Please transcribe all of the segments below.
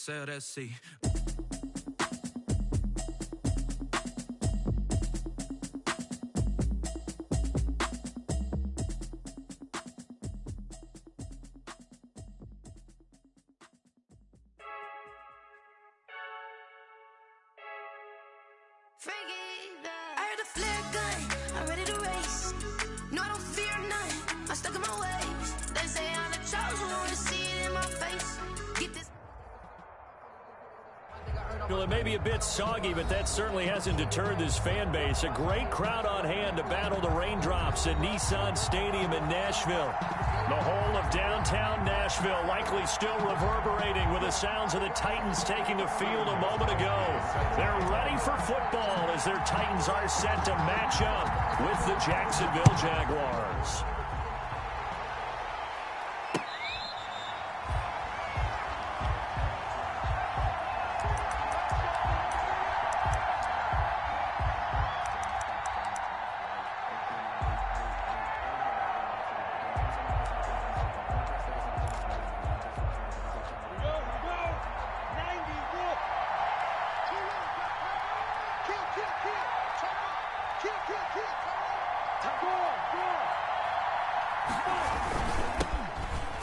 CRSI. I heard a flare gun, I'm ready to race. No, I don't fear none, I'm stuck in my ways. They say I'm the chosen one, see it in my face. Get this. Well, it may be a bit soggy, but that certainly hasn't deterred this fan base. A great crowd on hand to battle the raindrops at Nissan Stadium in Nashville. The whole of downtown Nashville likely still reverberating with the sounds of the Titans taking the field a moment ago. They're ready for football as their Titans are set to match up with the Jacksonville Jaguars.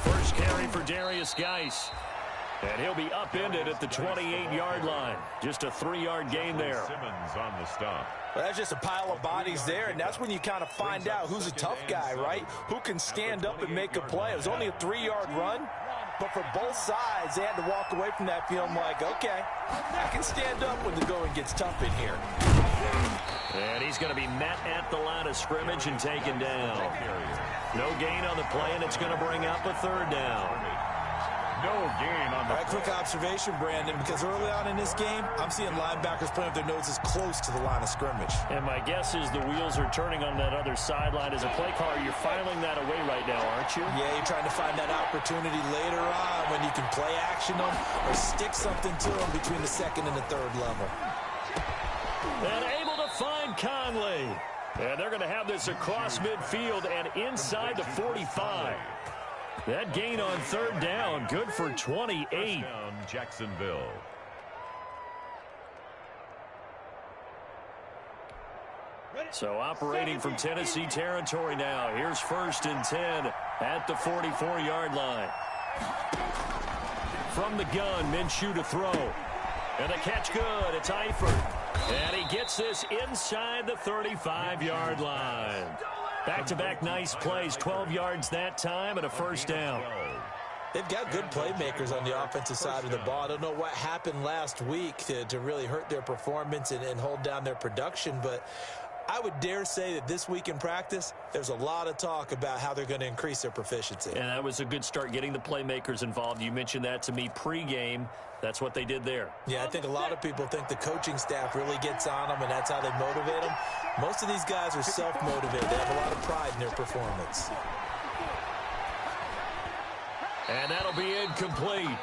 First carry for Darius Geis. And he'll be upended at the 28-yard line. Just a 3-yard gain there. Simmons on the stop. Well, that's just a pile of bodies there, and that's when you kind of find out who's a tough guy, right? Who can stand up and make a play. It was only a 3-yard run, but for both sides, they had to walk away from that feeling like, okay, I can stand up when the going gets tough in here. And he's going to be met at the line of scrimmage and taken down. No gain on the play, and it's going to bring up a third down. No gain on the All right, quick observation, Brandon, because early on in this game, I'm seeing linebackers playing with their noses close to the line of scrimmage. And my guess is the wheels are turning on that other sideline. As a play caller, you're filing that away right now, aren't you? Yeah, you're trying to find that opportunity later on when you can play action them or stick something to them between the second and the third level. And able to find Conley. And they're going to have this across midfield and inside the 45. That gain on third down, good for 28. Touchdown, Jacksonville. So operating from Tennessee territory now. Here's 1st and 10 at the 44-yard line. From the gun, Minshew to throw. And the catch good. It's Eifert. And he gets this inside the 35-yard line. Back-to-back nice plays, 12 yards that time and a first down. They've got good playmakers on the offensive side of the ball. I don't know what happened last week to really hurt their performance and hold down their production, but I would dare say that this week in practice, there's a lot of talk about how they're going to increase their proficiency. And that was a good start, getting the playmakers involved. You mentioned that to me pregame. That's what they did there. Yeah, I think a lot of people think the coaching staff really gets on them, and that's how they motivate them. Most of these guys are self-motivated. They have a lot of pride in their performance. And that'll be incomplete.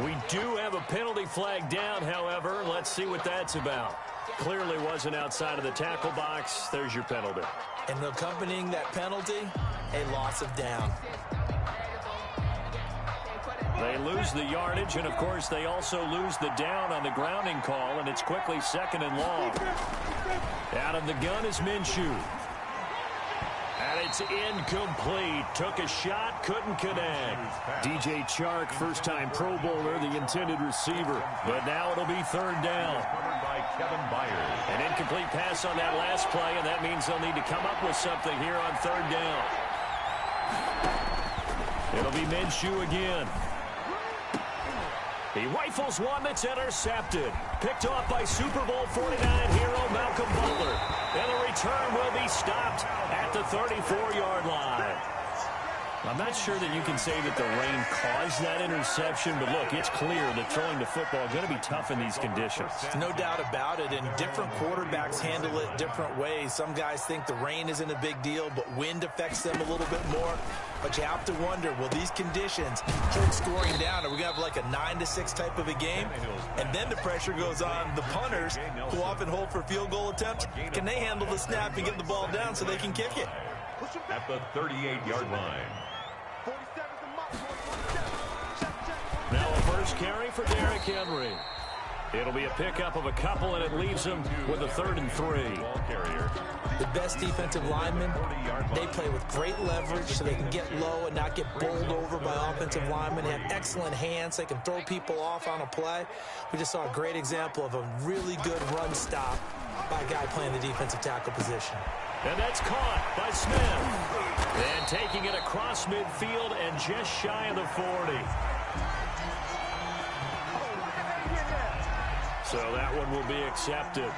We do have a penalty flag down, however. Let's see what that's about. Clearly wasn't outside of the tackle box. There's your penalty. And accompanying that penalty, a loss of down. They lose the yardage, and, of course, they also lose the down on the grounding call, and it's quickly 2nd and long. Out of the gun is Minshew. And it's incomplete. Took a shot, couldn't connect. DJ Chark, first-time Pro Bowler, the intended receiver. But now it'll be 3rd down. Covered by Kevin Byers. An incomplete pass on that last play, and that means they'll need to come up with something here on 3rd down. It'll be Minshew again. He rifles one that's intercepted. Picked off by Super Bowl 49 hero Malcolm Butler. And the return will be stopped at the 34-yard line. I'm not sure that you can say that the rain caused that interception, but look, it's clear that throwing the football is going to be tough in these conditions. No doubt about it, and different quarterbacks handle it different ways. Some guys think the rain isn't a big deal, but wind affects them a little bit more. But you have to wonder, will these conditions hold scoring down? Are we going to have like a 9-6 type of a game? And then the pressure goes on the punters, who often hold for field goal attempts. Can they handle the snap and get the ball down so they can kick it? At the 38-yard line. Now a first carry for Derrick Henry. It'll be a pickup of a couple, and it leaves him with a 3rd and 3. Ball carrier. The best defensive linemen, they play with great leverage so they can get low and not get bowled over by offensive linemen. They have excellent hands. They can throw people off on a play. We just saw a great example of a really good run stop by a guy playing the defensive tackle position. And that's caught by Smith. And taking it across midfield and just shy of the 40. So that one will be accepted.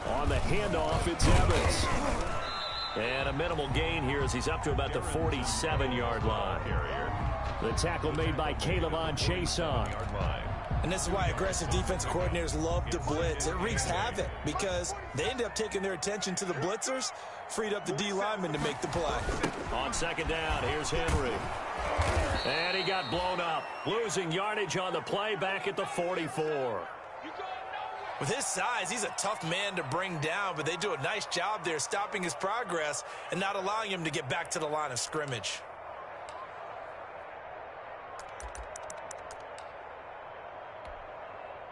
On the handoff, it's Evans. And a minimal gain here as he's up to about the 47-yard line. The tackle made by Calebon Chason. And this is why aggressive defensive coordinators love to blitz. It wreaks havoc because they end up taking their attention to the blitzers, freed up the D lineman to make the play. On second down, here's Henry. And he got blown up, losing yardage on the play back at the 44. With his size, he's a tough man to bring down, but they do a nice job there stopping his progress and not allowing him to get back to the line of scrimmage.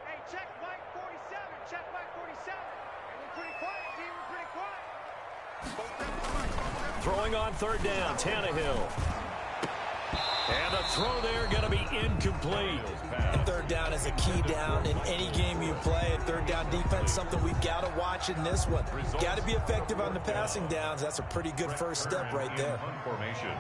Hey, check Mike 47. Check Mike 47. We're pretty quiet, team. We're pretty quiet. Throwing on 3rd down, Tannehill. And the throw there going to be incomplete. And 3rd down is a key down in any game you play. And 3rd down defense, something we've got to watch in this one. Got to be effective on the passing downs. That's a pretty good first step right there. Formation.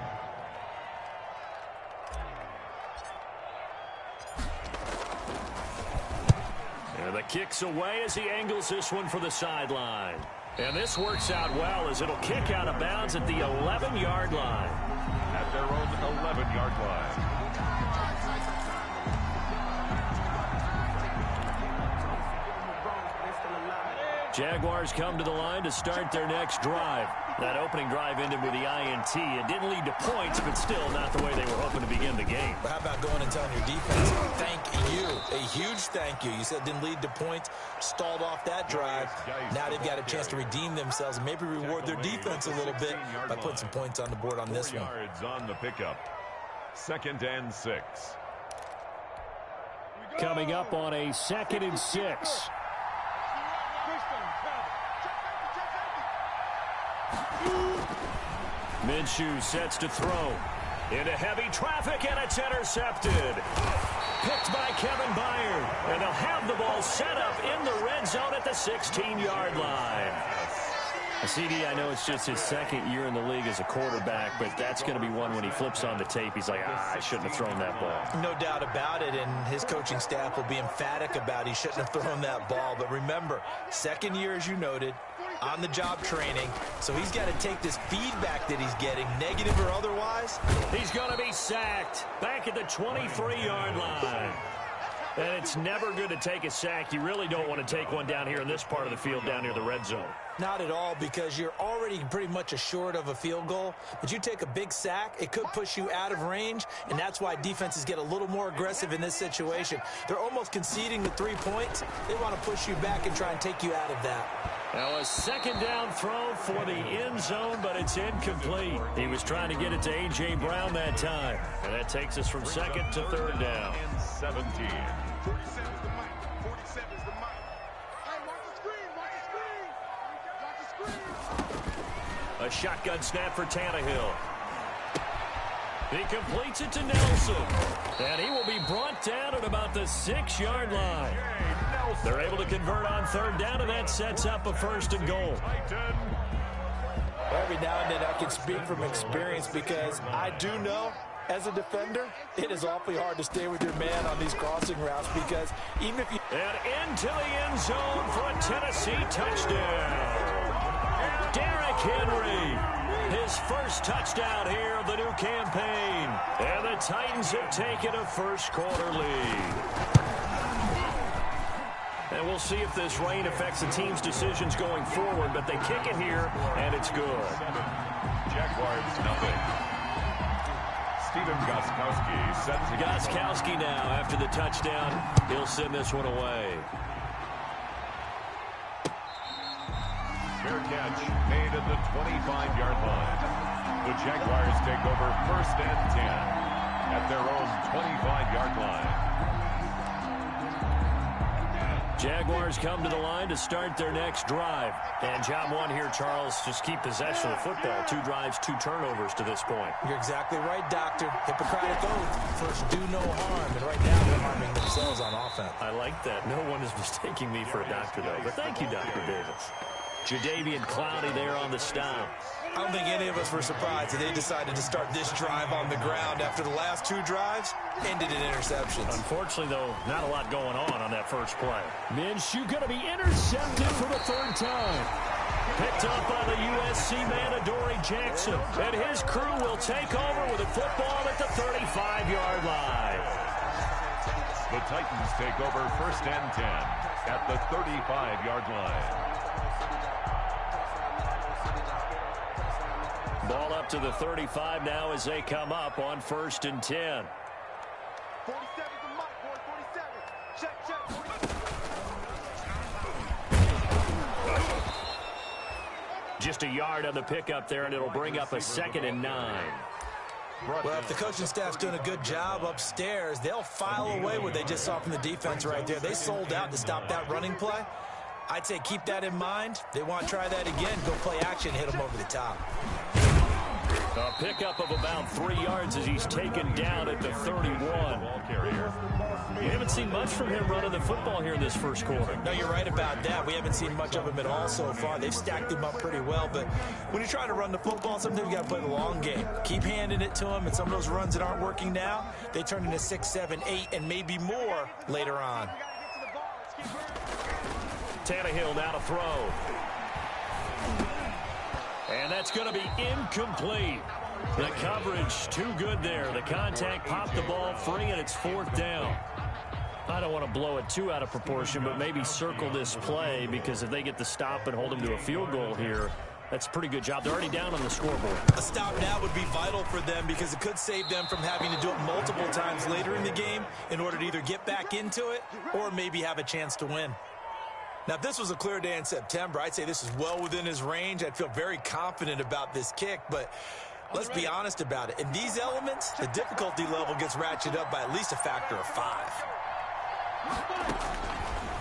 And the kick's away as he angles this one for the sideline. And this works out well as it'll kick out of bounds at the 11-yard line. At their own 11-yard line. Jaguars come to the line to start their next drive. That opening drive ended with the INT. It didn't lead to points, but still not the way they were hoping to begin the game. But how about going and telling your defense, thank you, a huge thank you. You said it didn't lead to points, stalled off that drive. Now they've got a chance to redeem themselves and maybe reward their defense a little bit by putting some points on the board on this one. Yards on the pickup. 2nd and 6. Coming up on a 2nd and 6. Minshew sets to throw. Into heavy traffic, and it's intercepted. Picked by Kevin Byard. And they'll have the ball set up in the red zone at the 16-yard line. CD, I know it's just his 2nd year in the league as a quarterback, but that's going to be one when he flips on the tape. He's like, I shouldn't have thrown that ball. No doubt about it, and his coaching staff will be emphatic about he shouldn't have thrown that ball. But remember, 2nd year, as you noted, on-the-job training, so he's got to take this feedback that he's getting, negative or otherwise. He's going to be sacked back at the 23-yard line. And it's never good to take a sack. You really don't want to take one down here in this part of the field down near the red zone. Not at all, because you're already pretty much assured of a field goal. But you take a big sack, it could push you out of range, and that's why defenses get a little more aggressive in this situation. They're almost conceding the 3 points. They want to push you back and try and take you out of that. Now a 2nd down throw for the end zone, but it's incomplete. He was trying to get it to A.J. Brown that time. And that takes us from 2nd to 3rd down. And 17. 47 is the mic. 47 is the mic. Hey, watch the screen. Watch the screen. Watch the screen. A shotgun snap for Tannehill. He completes it to Nelson. And he will be brought down at about the 6-yard line. They're able to convert on 3rd down, and that sets up a 1st and goal. Every now and then I can speak from experience because I do know, as a defender, it is awfully hard to stay with your man on these crossing routes because even if you... And into the end zone for a Tennessee touchdown. Derrick Henry, his first touchdown here of the new campaign. And the Titans have taken a first-quarter lead. And we'll see if this rain affects the team's decisions going forward, but they kick it here, and it's good. Jaguars nothing. Steven Gostkowski set to Gostkowski now, after the touchdown, he'll send this one away. Fair catch made at the 25-yard line. The Jaguars take over 1st and 10 at their own 25-yard line. Jaguars come to the line to start their next drive. And job one here, Charles, just keep possession of the football. 2 drives, 2 turnovers to this point. You're exactly right, Doctor. Hippocratic oath. First, do no harm. And right now, they're harming themselves on offense. I like that. No one is mistaking me for a doctor, though. But thank you, Dr. Davis. Jadeveon Clowney there on the stop. I don't think any of us were surprised that they decided to start this drive on the ground after the last 2 drives ended in interceptions. Unfortunately, though, not a lot going on that first play. Minshew going to be intercepted for the 3rd time. Picked up by the USC man, Adoree Jackson. And his crew will take over with a football at the 35-yard line. The Titans take over 1st and 10 at the 35-yard line. Ball up to the 35 now as they come up on 1st and 10. 47 to Mike, boy, 47. Check. Just a yard on the pickup there, and it'll bring up a 2nd and 9. Well, if the coaching staff's doing a good job upstairs, they'll file away what they just saw from the defense right there. They sold out to stop that running play. I'd say keep that in mind. They want to try that again. Go play action, hit them over the top. A pickup of about 3 yards as he's taken down at the 31. We haven't seen much from him running the football here in this first quarter. No, you're right about that. We haven't seen much of him at all so far. They've stacked him up pretty well, but when you try to run the football, sometimes you got to play the long game. Keep handing it to him, and some of those runs that aren't working now, they turn into 6, 7, 8, and maybe more later on. Tannehill now to throw. And that's going to be incomplete. The coverage too good there. The contact popped the ball free, and it's 4th down. I don't want to blow it too out of proportion, but maybe circle this play, because if they get the stop and hold them to a field goal here, that's a pretty good job. They're already down on the scoreboard. A stop now would be vital for them, because it could save them from having to do it multiple times later in the game in order to either get back into it or maybe have a chance to win. Now, if this was a clear day in September, I'd say this is well within his range. I'd feel very confident about this kick, but let's be honest about it. In these elements, the difficulty level gets ratcheted up by at least a factor of 5.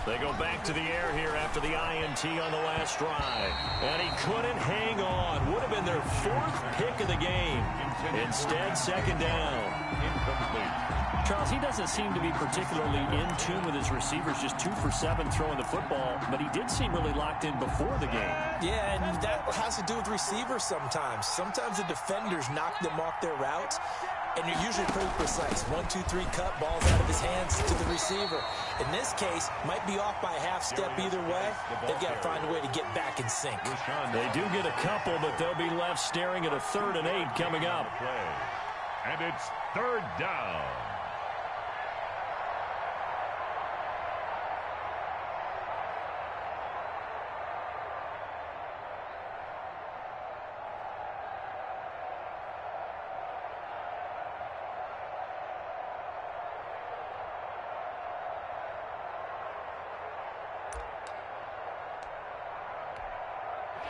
They go back to the air here after the INT on the last drive. And he couldn't hang on. Would have been their 4th pick of the game. Instead, 2nd down. Incomplete. Charles, he doesn't seem to be particularly in tune with his receivers, just 2 for 7 throwing the football, but he did seem really locked in before the game. Yeah, and that has to do with receivers sometimes. Sometimes the defenders knock them off their routes, and you're usually pretty precise. 1, 2, 3 cut, balls out of his hands to the receiver. In this case, might be off by a half step either way. They've got to find a way to get back in sync. They do get a couple, but they'll be left staring at a 3rd and 8 coming up. And it's 3rd down.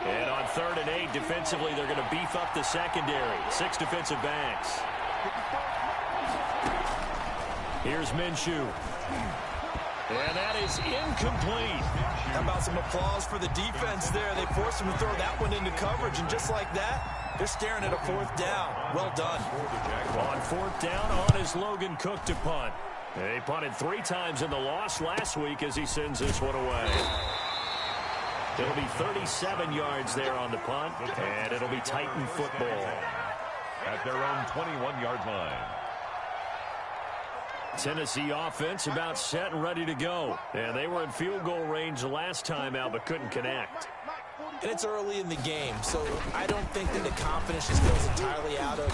And on 3rd and 8, defensively, they're going to beef up the secondary. 6 defensive backs. Here's Minshew. And that is incomplete. How about some applause for the defense there? They forced him to throw that one into coverage, and just like that, they're staring at a 4th down. Well done. On 4th down, on is Logan Cook to punt. They punted 3 times in the loss last week as he sends this one away. It'll be 37 yards there on the punt, and it'll be Titan football. At their own 21-yard line. Tennessee offense about set and ready to go. And they were in field goal range the last time out, but couldn't connect. And it's early in the game, so I don't think that the confidence just goes entirely out of,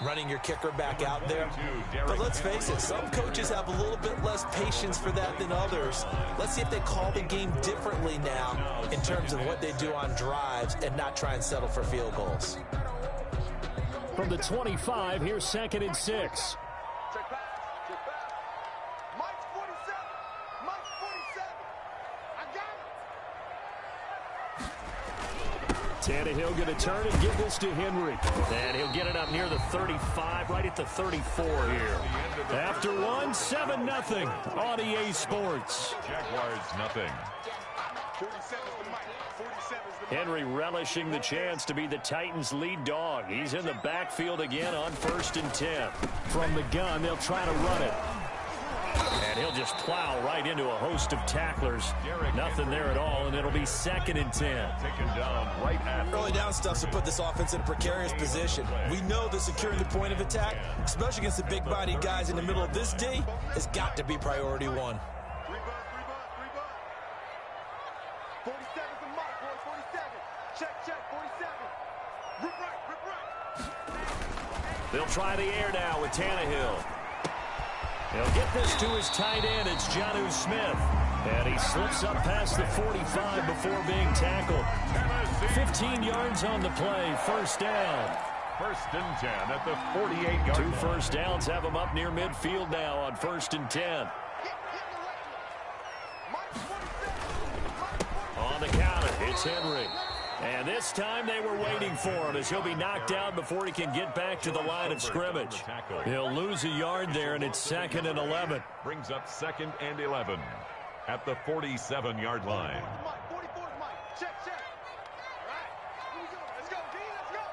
running your kicker back out there. But let's face it, some coaches have a little bit less patience for that than others. Let's see if they call the game differently now in terms of what they do on drives and not try and settle for field goals. From the 25, here's 2nd and 6. Check pass. Mike's 47. Mike's 47. I got it. Tannehill going to turn and give this to Henry. And he'll get it up near the 35, right at the 34 here. After one, 7-0 on EA Sports. Jaguars nothing. 47 is the mic. 47 is the mic. Henry relishing the chance to be the Titans' lead dog. He's in the backfield again on 1st and 10. From the gun, they'll try to run it. And he'll just plow right into a host of tacklers. Nothing there at all, and it'll be 2nd and 10. Taken down right at Early down stuff to put this offense in a precarious position. We know that securing the point of attack, especially against the big-bodied guys in the middle of this D, has got to be priority one. 47 is the mic, boy. 47. Check. 47. Rip right. They'll try the air now with Tannehill. He'll get this to his tight end. It's Jonnu Smith. And he slips up past the 45 before being tackled. 15 yards on the play. 1st down. 1st and 10 at the 48-yard line. 2 first downs have him up near midfield now on 1st and 10. On the counter, it's Henry. And this time they were waiting for him as he'll be knocked down before he can get back to the line of scrimmage. He'll lose a yard there, and it's 2nd and 11. Brings up 2nd and 11 at the 47-yard line. 44 is Mike. Check. All right. Here we go. Let's go, D. Let's go.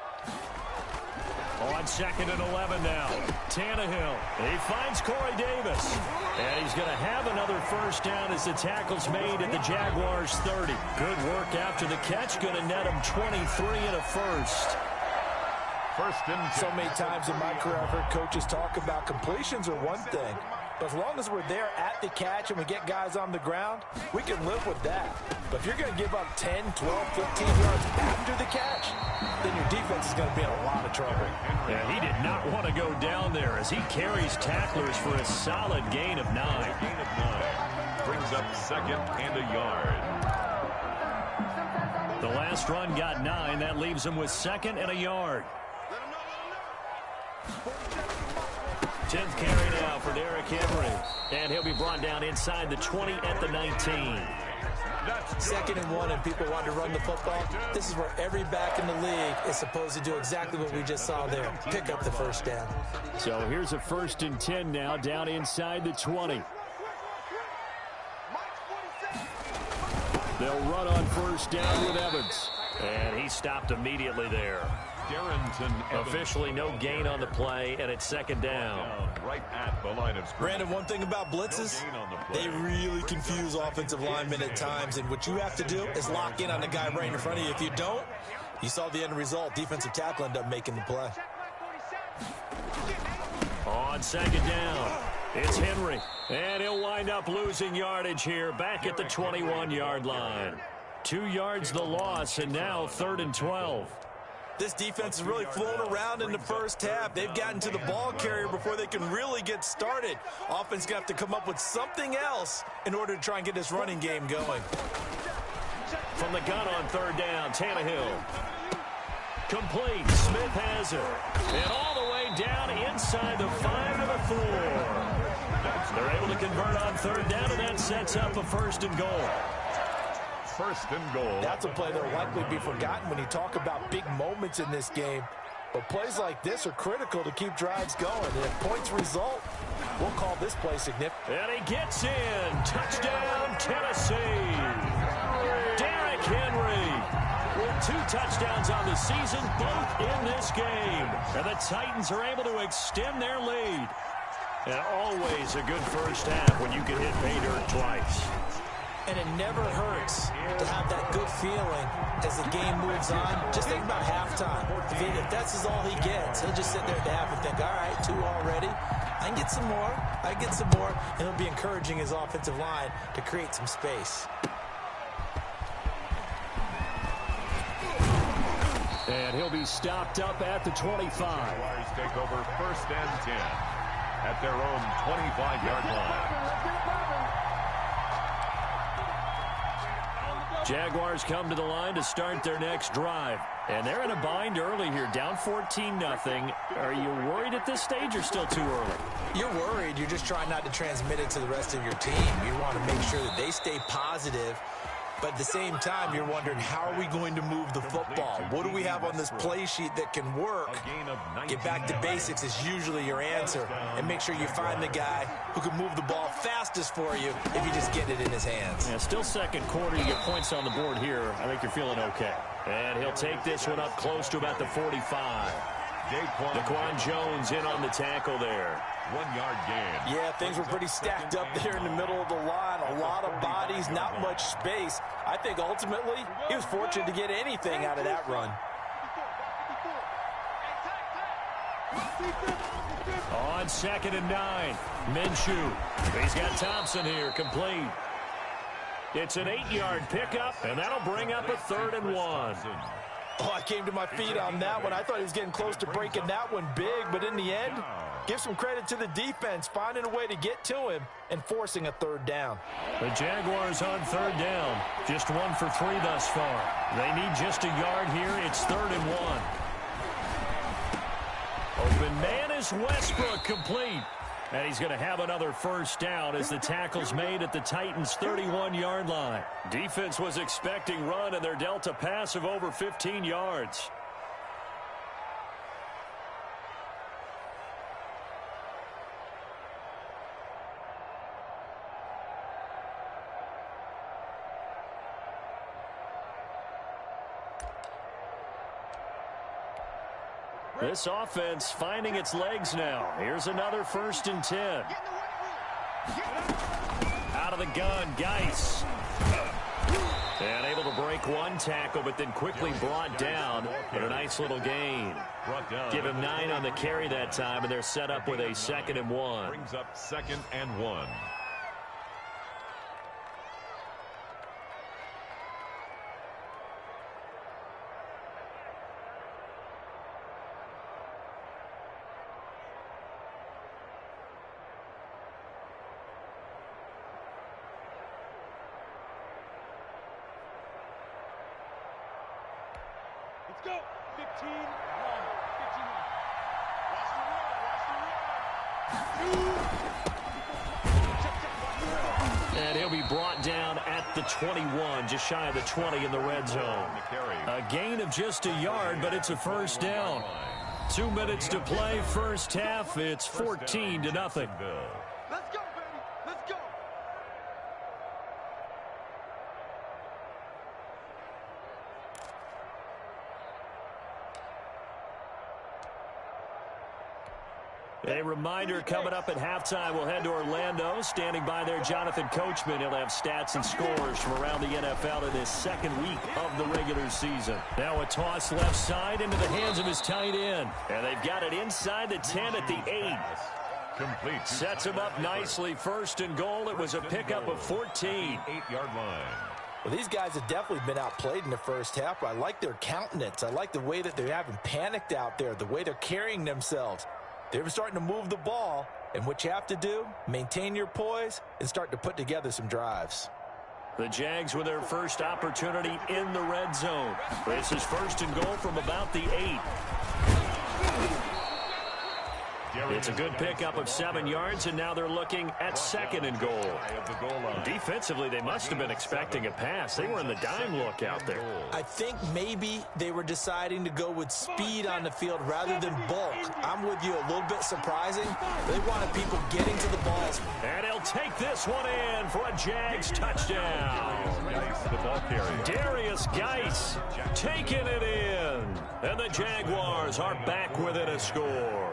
On 2nd and 11 now. Tannehill. He finds Corey Davis. And he's going to have another 1st down as the tackle's made at the Jaguars' 30. Good work after the catch. Going to net him 23 and a 1st. 1st and 10. So many times in my career I've heard coaches talk about completions are one thing, but as long as we're there at the catch and we get guys on the ground, we can live with that. But if you're going to give up 10, 12, 15 yards after the catch, then your defense is going to be in a lot of trouble. Yeah, he did not want to go down there as he carries tacklers for a solid gain of 9. Gain of 9. Brings up 2nd and a yard. The last run got 9. That leaves him with 2nd and a yard. 10th carry now for Derrick Henry. And he'll be brought down inside the 20 at the 19. 2nd and 1 and people want to run the football. This is where every back in the league is supposed to do exactly what we just saw there. Pick up the 1st down. So here's a 1st and 10 now down inside the 20. They'll run on 1st down with Evans. And he stopped immediately there. Darrington Officially no gain on the play, and it's 2nd down. Right at the line of scrimmage. Brandon, one thing about blitzes, they really confuse offensive linemen at times, and what you have to do is lock in on the guy right in front of you. If you don't, you saw the end result. Defensive tackle ended up making the play. On 2nd down, it's Henry. And he'll wind up losing yardage here back at the 21-yard line. 2 yards the loss, and now 3rd and 12. This defense is really flown around in the 1st half. They've gotten to the ball carrier before they can really get started. Offense going to have to come up with something else in order to try and get this running game going. From the gun on 3rd down, Tannehill. Complete. Smith has it. And all the way down inside the 5 to the 4. They're able to convert on 3rd down, and that sets up a 1st and goal. 1st and goal. That's a play that will likely be forgotten when you talk about big moments in this game. But plays like this are critical to keep drives going. And if points result, we'll call this play significant. And he gets in. Touchdown, Tennessee. Derrick Henry with 2 touchdowns on the season, both in this game. And the Titans are able to extend their lead. And always a good 1st half when you can hit pay dirt twice. And it never hurts to have that good feeling as the game moves on. Just think about halftime. If that's all he gets, he'll just sit there at the half and think, all right, 2 already. I can get some more. I can get some more. And he'll be encouraging his offensive line to create some space. And he'll be stopped up at the 25. Jaguars take over 1st and 10 at their own 25-yard line. Jaguars come to the line to start their next drive. And they're in a bind early here, down 14-0. Are you worried at this stage or still too early? You're worried. You're just trying not to transmit it to the rest of your team. You want to make sure that they stay positive. But at the same time, you're wondering, how are we going to move the football? What do we have on this play sheet that can work? Get back to basics is usually your answer. And make sure you find the guy who can move the ball fastest for you if you just get it in his hands. Yeah, still second quarter. You get points on the board here. I think you're feeling okay. And he'll take this one up close to about the 45. Daquan Jones in on the tackle there. 1-yard gain. Yeah, things were pretty stacked up there in the middle of the line. A lot of bodies, not much space. I think ultimately he was fortunate to get anything out of that run. On 2nd and 9, Minshew. He's got Thompson here, complete. It's an 8-yard pickup, and that'll bring up a 3rd and 1. Oh, I came to my feet on that one. I thought he was getting close to breaking that one big, but in the end, give some credit to the defense, finding a way to get to him and forcing a 3rd down. The Jaguars on 3rd down. Just 1 for 3 thus far. They need just a yard here. It's 3rd and 1. Open man is Westbrook, complete. And he's going to have another 1st down as the tackle's made at the Titans' 31-yard line. Defense was expecting run, and they're dealt a pass of over 15 yards. This offense finding its legs now. Here's another 1st and 10. Out of the gun, Geis. And able to break one tackle, but then quickly brought down. But a nice little gain. Give him 9 on the carry that time, and they're set up with a 2nd and 1. Brings up 2nd and 1. Let's go. 15-1. 15-1. And he'll be brought down at the 21, just shy of the 20 in the red zone. A gain of just a yard, but it's a 1st down. 2 minutes to play, 1st half. It's 14-0. Let's go, baby. Let's go. A reminder coming up at halftime. We'll head to Orlando. Standing by there, Jonathan Coachman. He'll have stats and scores from around the NFL in this 2nd week of the regular season. Now a toss left side into the hands of his tight end. And they've got it inside the 10 at the 8. Complete. Sets him up nicely. 1st and goal. It was a pickup of 14. 8-yard line. Well, these guys have definitely been outplayed in the 1st half, but I like their countenance. I like the way that they haven't panicked out there, the way they're carrying themselves. They're starting to move the ball, and what you have to do, maintain your poise and start to put together some drives. The Jags with their first opportunity in the red zone. This is 1st and goal from about the 8. It's a good pickup of 7 yards, and now they're looking at 2nd and goal. Defensively, they must have been expecting a pass. They were in the dime look out there. I think maybe they were deciding to go with speed on the field rather than bulk. I'm with you, a little bit surprising. They wanted people getting to the balls. And he'll take this one in for a Jags touchdown. The ball carrier. Darius Geis taking it in. And the Jaguars are back within a score.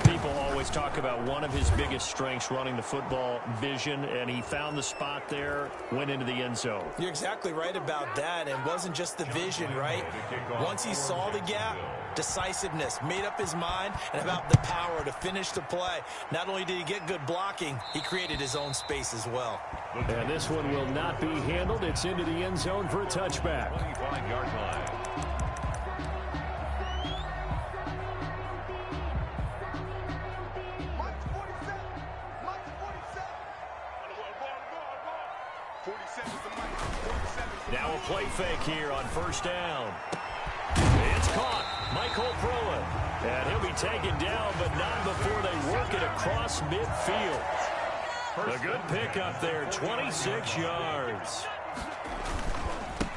People always talk about one of his biggest strengths, running the football, vision, and he found the spot there, went into the end zone. You're exactly right about that. It wasn't just the vision, right? Once he saw the gap, decisiveness, made up his mind, and about the power to finish the play. Not only did he get good blocking, he created his own space as well. And this one will not be handled. It's into the end zone for a touchback. 25-yard line. 47 is the mic. 47 is the Now a mic. play fake here on first down. It's caught. Michael Pruitt. And he'll be taken down, but not before they work it across midfield. A good pickup there, 26 yards.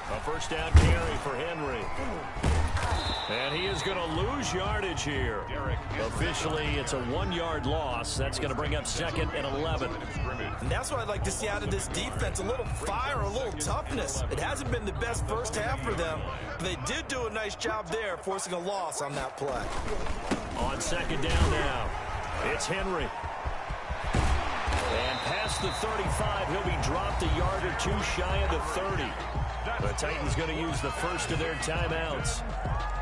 A first down carry for Henry. And he is going to lose yardage here. Officially, it's a 1-yard loss. That's going to bring up 2nd and 11. And that's what I'd like to see out of this defense, a little fire, a little toughness. It hasn't been the best first half for them, but they did do a nice job there, forcing a loss on that play. On 2nd down now, it's Henry. And past the 35, he'll be dropped a yard or two shy of the 30. The Titans going to use the first of their timeouts,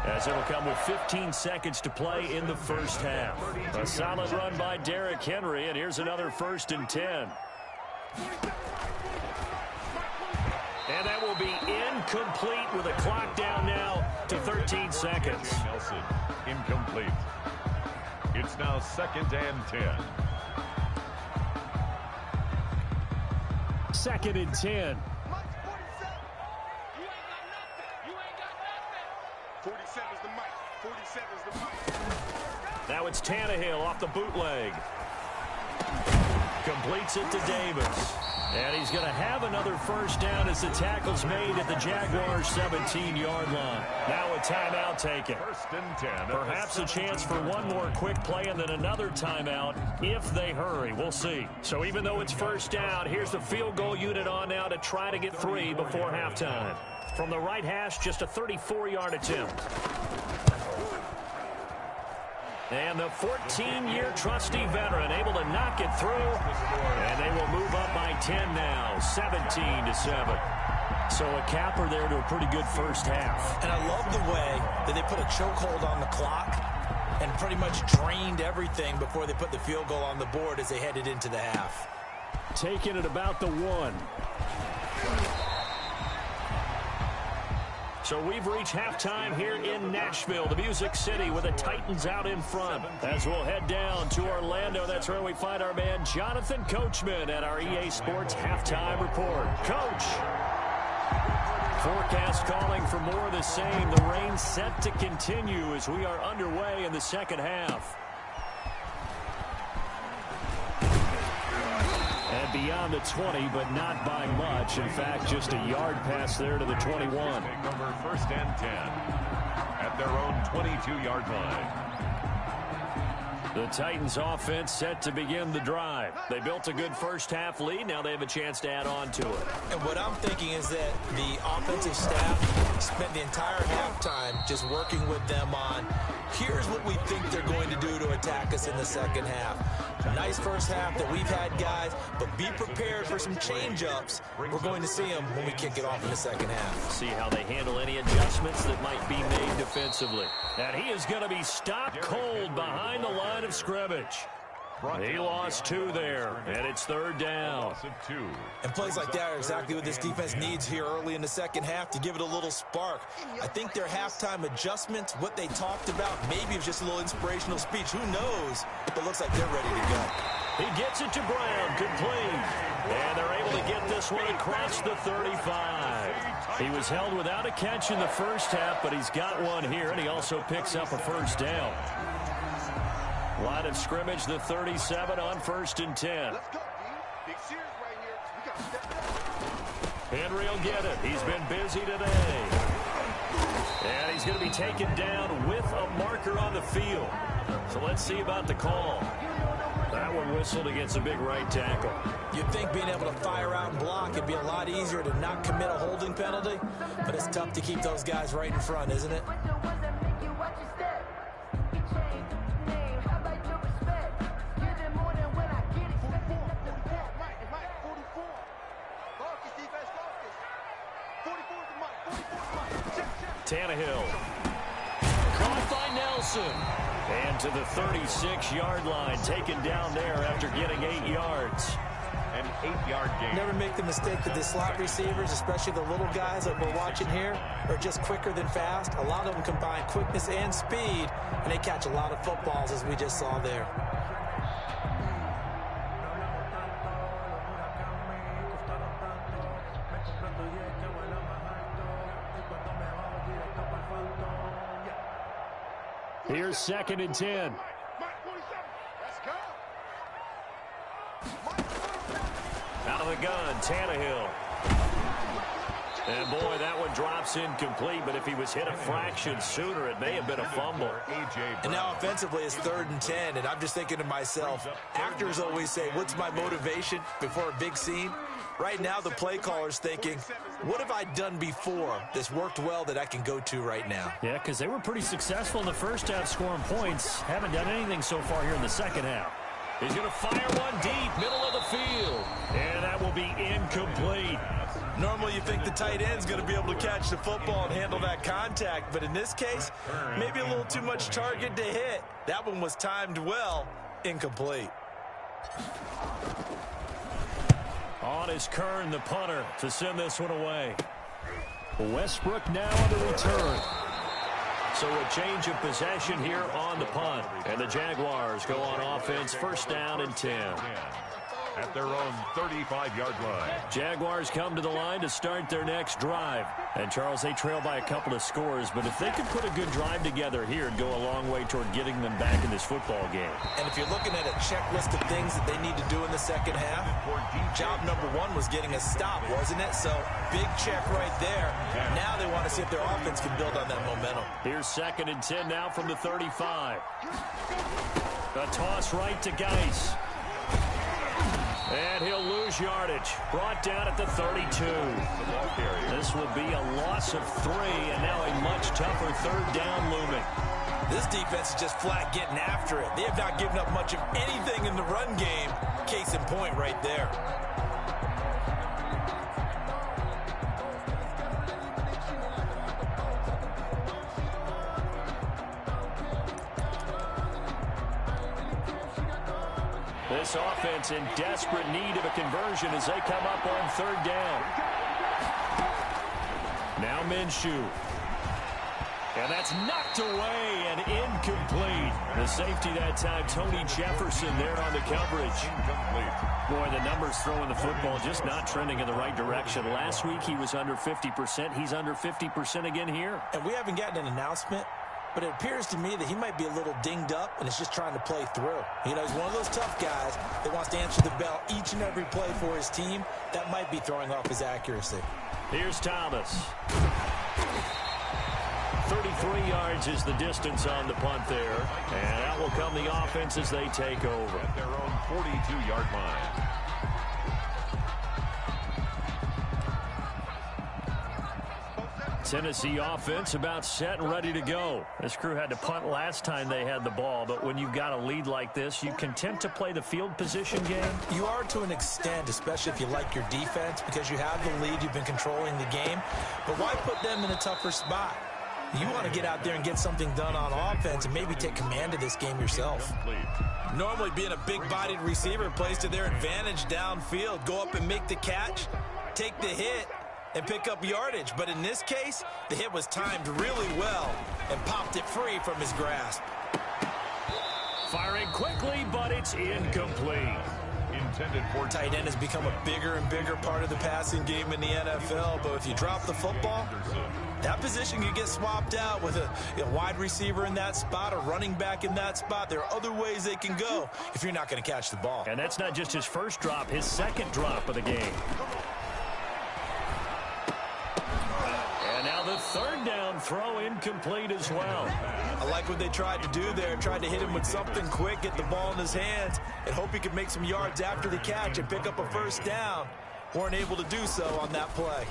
as it'll come with 15 seconds to play in the first half. A solid run by Derrick Henry, and here's another 1st and 10. And that will be incomplete with a clock down now to 13 seconds. Nelson, incomplete. It's now 2nd and 10. 2nd and 10. 47 is the mic. 47 is the mic. Now it's Tannehill off the bootleg. Completes it to Davis. And he's going to have another first down as the tackle's made at the Jaguars' 17-yard line. Now a timeout taken. 1st and 10. Perhaps a chance for one more quick play and then another timeout if they hurry. We'll see. So even though it's first down, here's the field goal unit on now to try to get 3 before halftime. From the right hash, just a 34-yard attempt. And the 14-year trusty veteran able to knock it through. And they will move up by 10 now, 17-7. So a capper there to a pretty good first half. And I love the way that they put a chokehold on the clock and pretty much drained everything before they put the field goal on the board as they headed into the half. Taking it about the 1. So we've reached halftime here in Nashville, the Music City, with the Titans out in front. As we'll head down to Orlando, that's where we find our man Jonathan Coachman at our EA Sports Halftime Report. Coach! Forecast calling for more of the same. The rain set to continue as we are underway in the second half. And beyond the 20, but not by much. In fact, just a yard pass there to the 21. Take over 1st and 10 at their own 22-yard line. The Titans offense set to begin the drive. They built a good first half lead. Now they have a chance to add on to it. And what I'm thinking is that the offensive staff spent the entire halftime just working with them on, here's what we think they're going to do to attack us in the second half. Nice first half that we've had, guys, but be prepared for some change-ups. We're going to see them when we kick it off in the second half. See how they handle any adjustments that might be made defensively. And he is going to be stopped cold behind the line of scrimmage. He lost 2 there, and it's 3rd down. And plays like that are exactly what this defense needs here early in the second half to give it a little spark. I think their halftime adjustments, what they talked about, maybe it was just a little inspirational speech. Who knows? But looks like they're ready to go. He gets it to Brown, complete. And they're able to get this one across the 35. He was held without a catch in the first half, but he's got one here, and he also picks up a first down. Line of scrimmage, the 37 on 1st and 10. Let's go, D. Big series right here. We got to step up. Henry will get it. He's been busy today. And he's going to be taken down with a marker on the field. So let's see about the call. That one whistled against a big right tackle. You'd think being able to fire out and block it'd be a lot easier to not commit a holding penalty, but it's tough to keep those guys right in front, isn't it? Tannehill. Caught by Nelson. And to the 36-yard line, taken down there after getting 8 yards. An 8-yard gain. Never make the mistake that the slot receivers, especially the little guys that we're watching here, are just quicker than fast. A lot of them combine quickness and speed, and they catch a lot of footballs, as we just saw there. Here's 2nd and 10. Out of the gun, Tannehill. And, boy, that one drops incomplete, but if he was hit a fraction sooner, it may have been a fumble. And now offensively it's 3rd and 10, and I'm just thinking to myself, actors always say, what's my motivation before a big scene? Right now the play caller's thinking, what have I done before that's worked well that I can go to right now? Yeah, because they were pretty successful in the first half scoring points. Haven't done anything so far here in the second half. He's going to fire one deep, middle of the field. And that will be incomplete. Normally you think the tight end's going to be able to catch the football and handle that contact, but in this case, maybe a little too much target to hit. That one was timed well, incomplete. On is Kern, the punter, to send this one away. Westbrook now on the return. So a change of possession here on the punt. And the Jaguars go on offense, 1st down and 10. At their own 35-yard line. Jaguars come to the line to start their next drive. And, Charles, they trail by a couple of scores, but if they could put a good drive together here, it'd go a long way toward getting them back in this football game. And if you're looking at a checklist of things that they need to do in the second half, job number 1 was getting a stop, wasn't it? So, big check right there. Now they want to see if their offense can build on that momentum. Here's 2nd and 10 now from the 35. A toss right to Geis. And he'll lose yardage. Brought down at the 32. This will be a loss of 3, and now a much tougher 3rd down looming. This defense is just flat getting after it. They have not given up much of anything in the run game. Case in point right there. This offense in desperate need of a conversion as they come up on 3rd down. Now Minshew. And that's knocked away and incomplete. The safety that time, Tony Jefferson there on the coverage. Boy, the numbers throwing the football just not trending in the right direction. Last week he was under 50%. He's under 50% again here. And we haven't gotten an announcement, but it appears to me that he might be a little dinged up and is just trying to play through. You know, he's one of those tough guys that wants to answer the bell each and every play for his team. That might be throwing off his accuracy. Here's Thomas. 33 yards is the distance on the punt there. And out will come the offense as they take over. At their own 42-yard line. Tennessee offense about set and ready to go. This crew had to punt last time they had the ball, but when you've got a lead like this, you content to play the field position game? You are to an extent, especially if you like your defense, because you have the lead, you've been controlling the game. But why put them in a tougher spot? You want to get out there and get something done on offense and maybe take command of this game yourself. Normally being a big-bodied receiver plays to their advantage downfield. Go up and make the catch, take the hit, and pick up yardage. But in this case, the hit was timed really well and popped it free from his grasp. Firing quickly, but it's incomplete. Intended for tight end has become a bigger and bigger part of the passing game in the NFL. But if you drop the football, that position can get swapped out with a wide receiver in that spot, a running back in that spot. There are other ways they can go if you're not going to catch the ball. And that's not just his first drop, his second drop of the game. And now the 3rd down throw incomplete as well. I like what they tried to do there. Tried to hit him with something quick, get the ball in his hands, and hope he could make some yards after the catch and pick up a 1st down. Weren't able to do so on that play.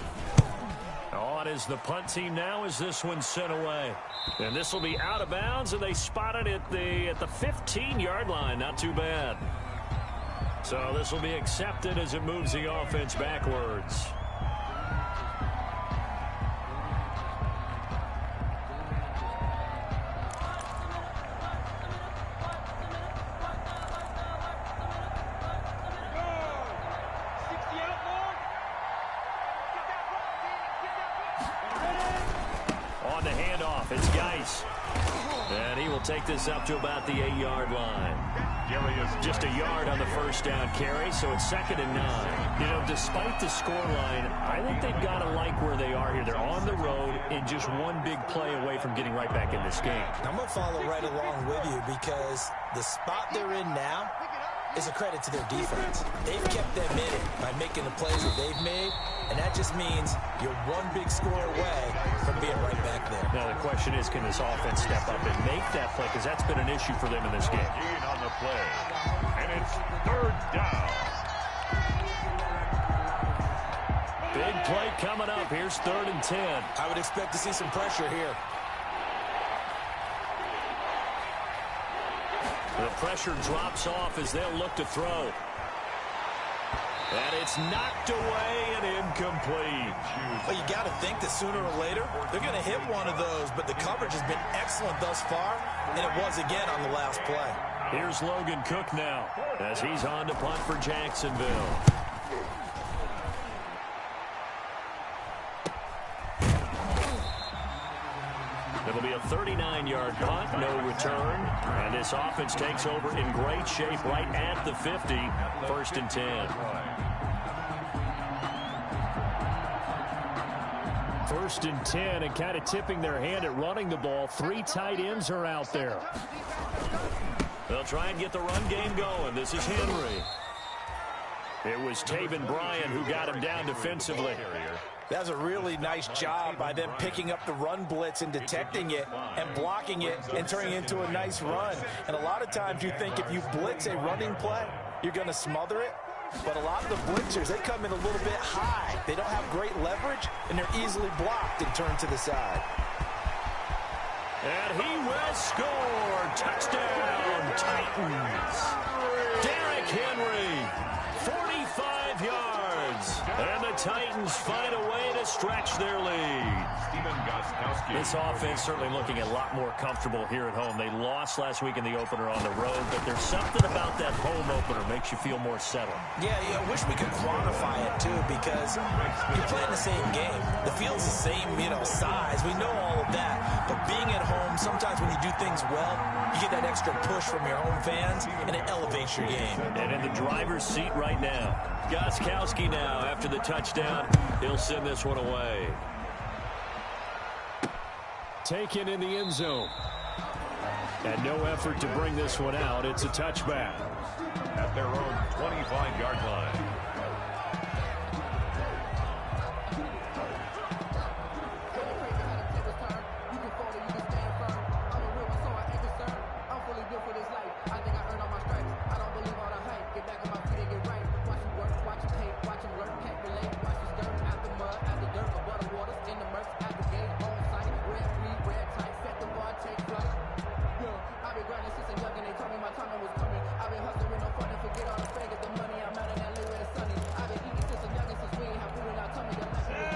On is the punt team now as this one's sent away. And this will be out of bounds, and they spot it at the 15-yard line. Not too bad. So this will be accepted as it moves the offense backwards. On the handoff, it's Geis. And he will take this up to about the 8-yard line. Just a yard on the 1st down carry, so it's 2nd and 9. You know, despite the scoreline, I think they've got to like where they are here. They're on the road. and just one big play away from getting right back in this game. I'm going to follow right along with you because the spot they're in now is a credit to their defense. They've kept them in it by making the plays that they've made, and that just means you're one big score away from being right back there. Now the question is, can this offense step up and make that play? Because that's been an issue for them in this game. Gain on the play, and it's third down. Big play coming up. Here's 3rd and 10. I would expect to see some pressure here. The pressure drops off as they'll look to throw. And it's knocked away and incomplete. Well, you got to think that sooner or later, they're going to hit one of those, but the coverage has been excellent thus far, and it was again on the last play. Here's Logan Cook now as he's on to punt for Jacksonville. It'll be a 39-yard punt, no return. And this offense takes over in great shape right at the 50, 1st and 10. 1st and 10, and kind of tipping their hand at running the ball. 3 tight ends are out there. They'll try and get the run game going. This is Henry. It was Taven Bryan who got him down defensively. That was a really nice job by them picking up the run blitz and detecting it and blocking it and turning it into a nice run. And a lot of times you think if you blitz a running play, you're going to smother it. But a lot of the blitzers, they come in a little bit high. They don't have great leverage, and they're easily blocked and turned to the side. And he will score. Touchdown, Titans. Derrick Henry, 45 yards. And the Titans find a way to stretch their lead. This offense certainly looking a lot more comfortable here at home. They lost last week in the opener on the road, but there's something about that home opener makes you feel more settled. Yeah, I wish we could quantify it, too, because you're playing the same game. The field's the same, size. We know all of that. But being at home, sometimes when you do things well, you get that extra push from your home fans, and it elevates your game. And in the driver's seat right now, Gostkowski now after the touchdown. He'll send this one away. Taken in the end zone. And no effort to bring this one out. It's a touchback. At their own 25-yard line.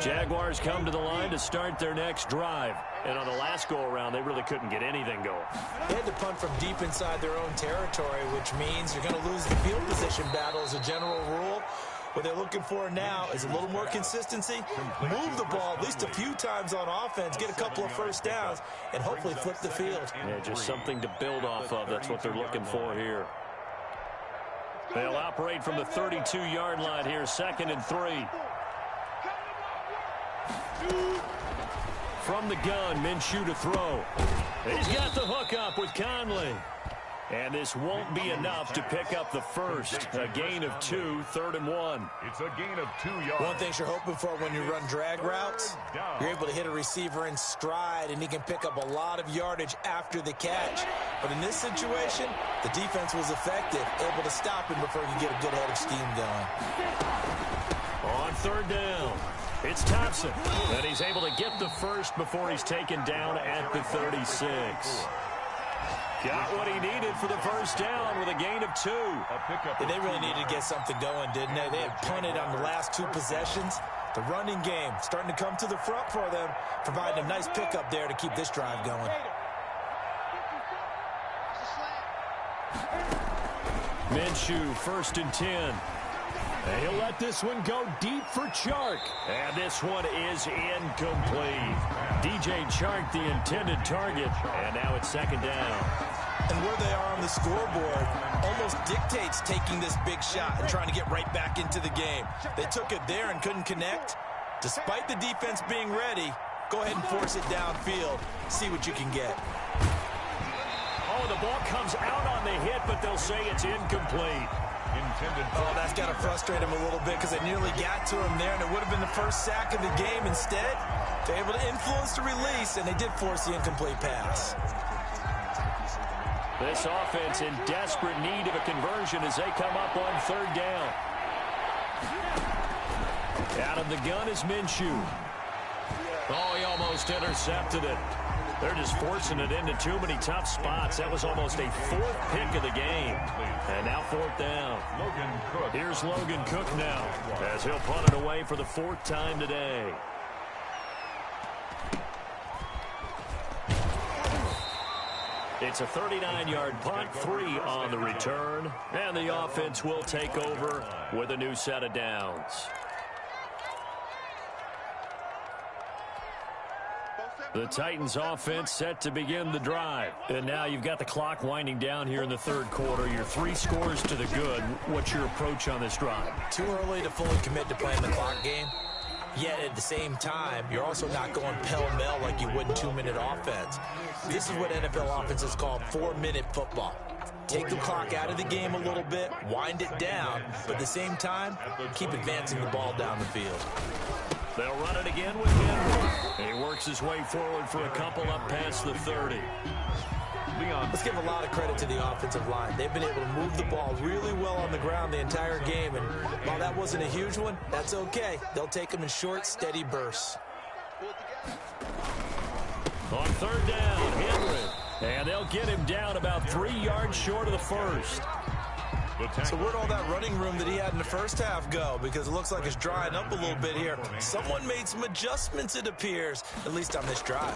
Jaguars come to the line to start their next drive. And on the last go-around, they really couldn't get anything going. They had to punt from deep inside their own territory, which means you're going to lose the field position battle as a general rule. What they're looking for now is a little more consistency, move the ball at least a few times on offense, get a couple of first downs, and hopefully flip the field. Yeah, just something to build off of. That's what they're looking for here. They'll operate from the 32-yard line here, 2nd and 3. From the gun, Minshew to throw. He's got the hook up with Conley. And this won't be enough to pick up the first. A gain of 2, 3rd and 1. It's a gain of 2 yards. One thing you're hoping for when you run drag routes, you're able to hit a receiver in stride, and he can pick up a lot of yardage after the catch. But in this situation, the defense was effective, able to stop him before he could get a good head of steam going. On 3rd down, it's Thompson. And he's able to get the first before he's taken down at the 36. Got what he needed for the first down with a gain of 2. And they really needed to get something going, didn't they? They had punted on the last 2 possessions. The running game starting to come to the front for them, providing a nice pickup there to keep this drive going. Minshew, 1st and 10. And he'll let this one go deep for Chark. And this one is incomplete. DJ Chark, the intended target. And now it's 2nd down. And where they are on the scoreboard almost dictates taking this big shot and trying to get right back into the game. They took it there and couldn't connect. Despite the defense being ready, Go ahead and force it downfield. See what you can get. Oh, the ball comes out on the hit, but they'll say it's incomplete. Oh, that's got to frustrate him a little bit because they nearly got to him there, and it would have been the first sack of the game. Instead, they're able to influence the release, and they did force the incomplete pass. This offense in desperate need of a conversion as they come up on third down. Out of the gun is Minshew. Oh, he almost intercepted it. They're just forcing it into too many tough spots. That was almost a fourth pick of the game. And now fourth down. Here's Logan Cook now as he'll punt it away for the fourth time today. It's a 39-yard punt, 3 on the return. And the offense will take over with a new set of downs. The Titans offense set to begin the drive. And now you've got the clock winding down here in the third quarter. You're 3 scores to the good. What's your approach on this drive? Too early to fully commit to playing the clock game. Yet at the same time, you're also not going pell-mell like you would in 2-minute offense. This is what NFL offenses call 4-minute football. Take the clock out of the game a little bit, wind it down, but at the same time, keep advancing the ball down the field. They'll run it again with Henry. He works his way forward for a couple up past the 30. Let's give a lot of credit to the offensive line. They've been able to move the ball really well on the ground the entire game, and while that wasn't a huge one, that's okay. They'll take them in short, steady bursts. On third down, Henry. And they'll get him down about 3 yards short of the first. So where'd all that running room that he had in the first half go? Because it looks like it's drying up a little bit here. Someone made some adjustments, it appears, at least on this drive.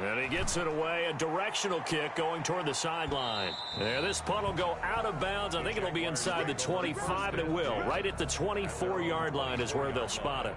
And he gets it away, a directional kick going toward the sideline. And this punt will go out of bounds. I think it'll be inside the 25, and it will. Right at the 24-yard line is where they'll spot it.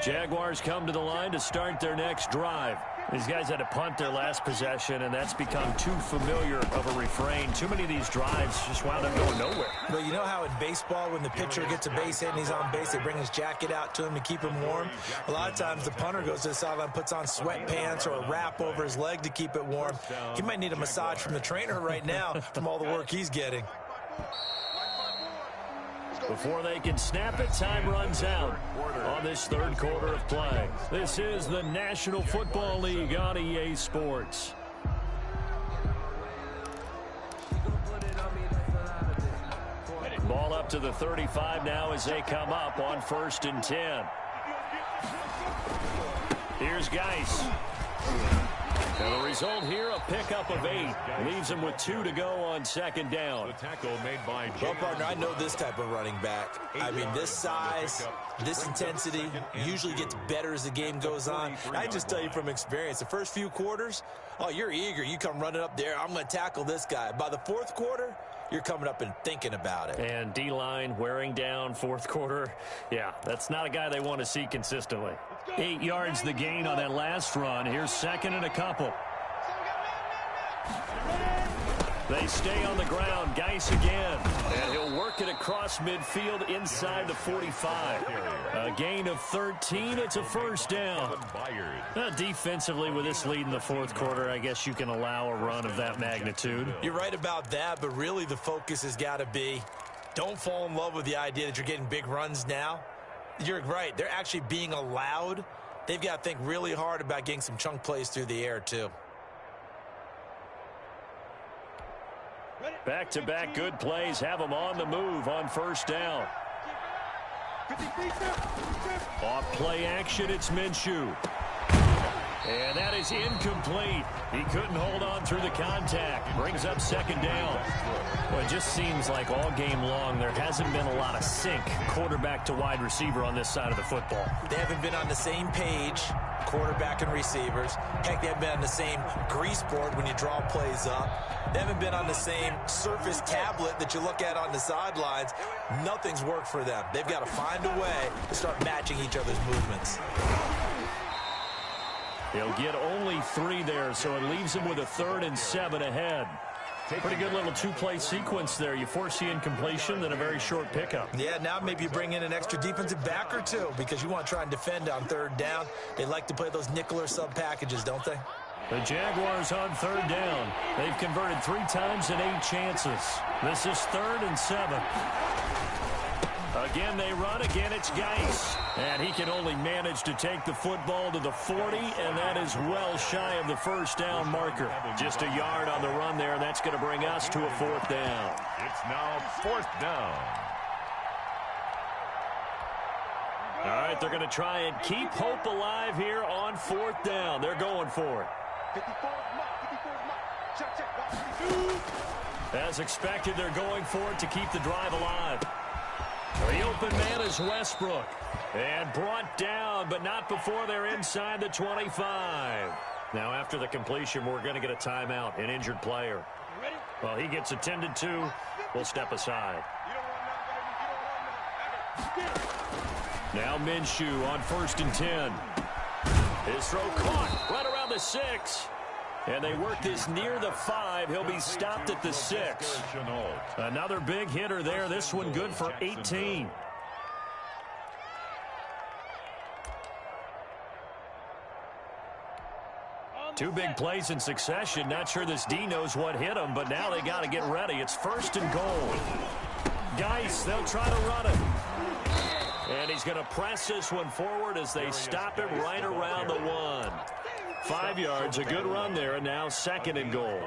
Jaguars come to the line to start their next drive. These guys had to punt their last possession, and that's become too familiar of a refrain. Too many of these drives just wound up going nowhere. But you know how in baseball, when the pitcher gets a base hit and he's on base, they bring his jacket out to him to keep him warm? A lot of times the punter goes to the sideline, puts on sweatpants or a wrap over his leg to keep it warm. He might need a massage from the trainer right now from all the work he's getting. Before they can snap it, time runs out on this third quarter of play. This is the National Football League on EA Sports. Ball up to the 35 now as they come up on 1st and 10. Here's Geis. And the result here, a pickup of 8. Leaves him with 2 to go on 2nd down. The tackle made by Well, partner, I know this type of running back. I mean, this size, this intensity usually gets better as the game goes on. I just tell you from experience, the first few quarters, oh, you're eager. You come running up there, I'm going to tackle this guy. By the 4th quarter, you're coming up and thinking about it. And D-line wearing down 4th quarter. Yeah, that's not a guy they want to see consistently. 8 yards the gain on that last run. Here's 2nd and a couple. They stay on the ground. Geis again. And he'll work it across midfield inside the 45. A gain of 13. It's a 1st down. Defensively, with this lead in the 4th quarter, I guess you can allow a run of that magnitude. You're right about that, but really the focus has got to be don't fall in love with the idea that you're getting big runs now. You're right. They're actually being allowed. They've got to think really hard about getting some chunk plays through the air, too. Back-to-back good plays have them on the move on 1st down. Off play action, it's Minshew. And that is incomplete. He couldn't hold on through the contact. Brings up 2nd down. Well, it just seems like all game long there hasn't been a lot of sync quarterback to wide receiver on this side of the football. They haven't been on the same page, quarterback and receivers. Heck, they haven't been on the same grease board when you draw plays up. They haven't been on the same surface tablet that you look at on the sidelines. Nothing's worked for them. They've got to find a way to start matching each other's movements. He'll get only 3 there, so it leaves him with a 3rd and 7 ahead. Pretty good little two-play sequence there. You force the incompletion, then a very short pickup. Yeah, now maybe you bring in an extra defensive back or two because you want to try and defend on third down. They like to play those nickel or sub packages, don't they? The Jaguars on third down. They've converted 3 times in 8 chances. This is 3rd and 7. Again, they run. Again, it's Geis. And he can only manage to take the football to the 40, and that is well shy of the first down marker. Just a yard on the run there, and that's going to bring us to a 4th down. It's now 4th down. All right, they're going to try and keep hope alive here on 4th down. They're going for it. 54 mark. Check. As expected, they're going for it to keep the drive alive. The open man is Westbrook. And brought down, but not before they're inside the 25. Now, after the completion, we're going to get a timeout, an injured player. Well, he gets attended to. We'll step aside. Now Minshew on 1st and 10. His throw caught right around the 6. And they work this near the 5. He'll be stopped at the 6. Another big hitter there. This one good for 18. Two big plays in succession. Not sure this D knows what hit him, but now they got to get ready. It's 1st and goal. Geis, they'll try to run it. And he's going to press this one forward as they stop him right around the 1. 5 yards, a good run there, and now 2nd and goal.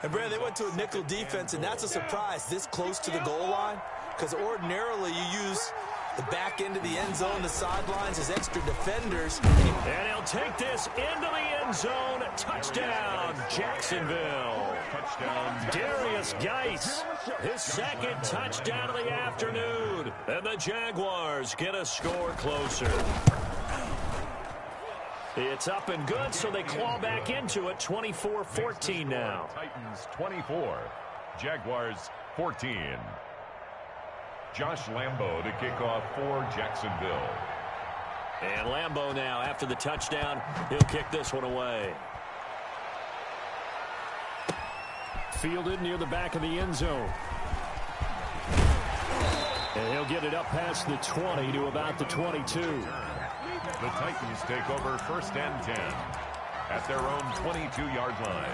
And, Brad, they went to a nickel defense, and that's a surprise this close to the goal line because ordinarily you use the back end of the end zone, the sidelines as extra defenders. And he'll take this into the end zone. Touchdown, Jacksonville. Touchdown, Darius Geis. His 2nd touchdown of the afternoon. And the Jaguars get a score closer. It's up and good, so they claw back into it. 24-14 now. Titans 24, Jaguars 14. Josh Lambo to kick off for Jacksonville. And Lambo now, after the touchdown, he'll kick this one away. Fielded near the back of the end zone. And he'll get it up past the 20 to about the 22. The Titans take over 1st and 10 at their own 22-yard line.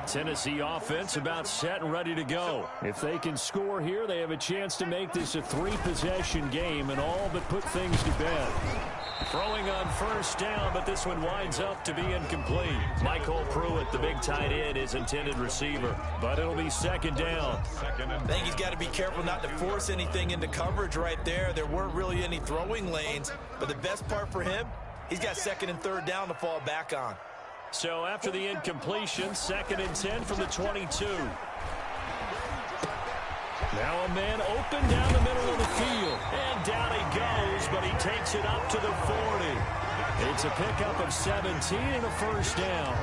Tennessee offense about set and ready to go. If they can score here, they have a chance to make this a 3-possession game and all but put things to bed. Throwing on 1st down, but this one winds up to be incomplete. Michael Pruitt, the big tight end, is intended receiver, but it'll be 2nd down. I think he's got to be careful not to force anything into coverage right there. There weren't really any throwing lanes, but the best part for him, he's got 2nd and 3rd down to fall back on. So after the incompletion, 2nd and 10 from the 22. Now a man open down the middle of the field. And down he goes, but he takes it up to the 40. It's a pickup of 17 and a 1st down.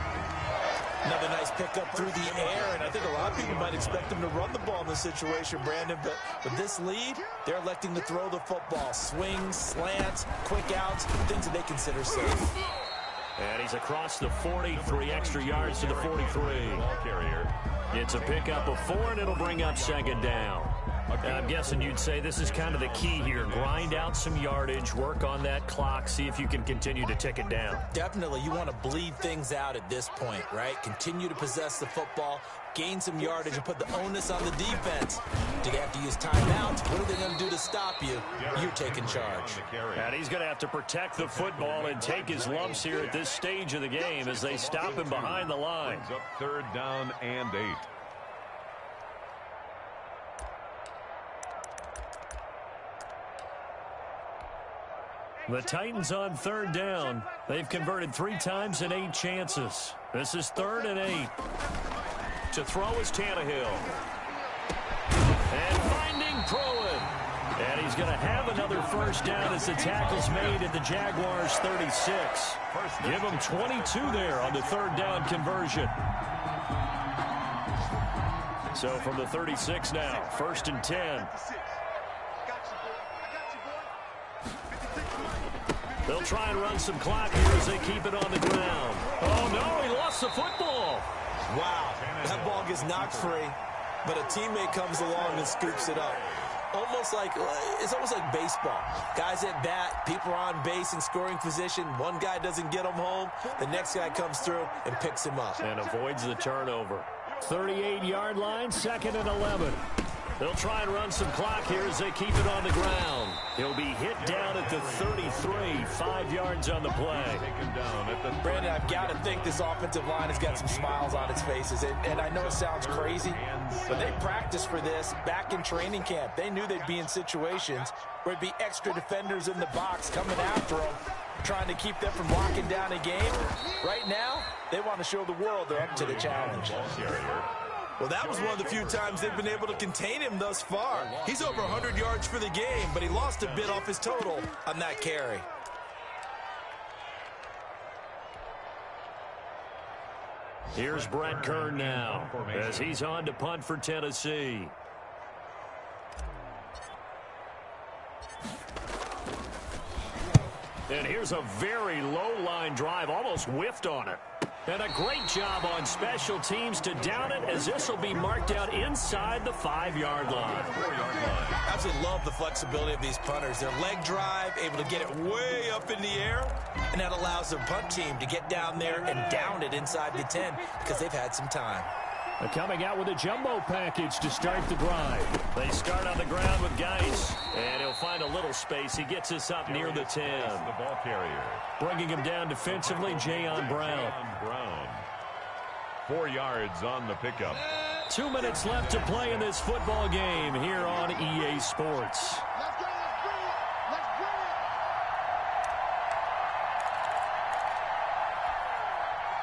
Another nice pickup through the air, and I think a lot of people might expect him to run the ball in this situation, Brandon, but with this lead, they're electing to throw the football. Swings, slants, quick outs, things that they consider safe. And he's across the 40, 3 extra yards to the 43. It's a pickup of 4, and it'll bring up 2nd down. And I'm guessing you'd say this is kind of the key here. Grind out some yardage, work on that clock, see if you can continue to tick it down. Definitely, you want to bleed things out at this point, right? Continue to possess the football, gain some yardage, and put the onus on the defense. Do they have to use timeouts? What are they going to do to stop you? You're taking charge. And he's going to have to protect the football and take his lumps here at this stage of the game as they stop him behind the line. Up 3rd down and 8. The Titans on 3rd down. They've converted 3 times in 8 chances. This is 3rd and 8. To throw is Tannehill. And finding Pruitt. And he's going to have another 1st down as the tackle's made at the Jaguars 36. Give him 22 there on the 3rd down conversion. So from the 36 now, 1st and 10. They'll try and run some clock here as they keep it on the ground. Oh, no, he lost the football. Wow, that ball gets knocked free, but a teammate comes along and scoops it up. It's almost like baseball. Guys at bat, people are on base in scoring position. One guy doesn't get him home. The next guy comes through and picks him up. And avoids the turnover. 38-yard line, 2nd and 11. They'll try and run some clock here as they keep it on the ground. He'll be hit down at the 33, 5 yards on the play. Brandon, I've got to think this offensive line has got some smiles on its faces. And I know it sounds crazy, but they practiced for this back in training camp. They knew they'd be in situations where it'd be extra defenders in the box coming after them, trying to keep them from locking down a game. Right now, they want to show the world they're up to the challenge. Well, that was one of the few times they've been able to contain him thus far. He's over 100 yards for the game, but he lost a bit off his total on that carry. Here's Brett Kern now as he's on to punt for Tennessee. And here's a very low-line drive, almost whiffed on it. And a great job on special teams to down it, as this will be marked out inside the 5-yard line. I absolutely love the flexibility of these punters. Their leg drive, able to get it way up in the air, and that allows their punt team to get down there and down it inside the 10 because they've had some time. They're coming out with a jumbo package to start the drive. They start on the ground with Geis, and he'll find a little space. He gets us up near the 10. The ball carrier. Bringing him down defensively, Jayon Brown. 4 yards on the pickup. 2 minutes left to play in this football game here on EA Sports.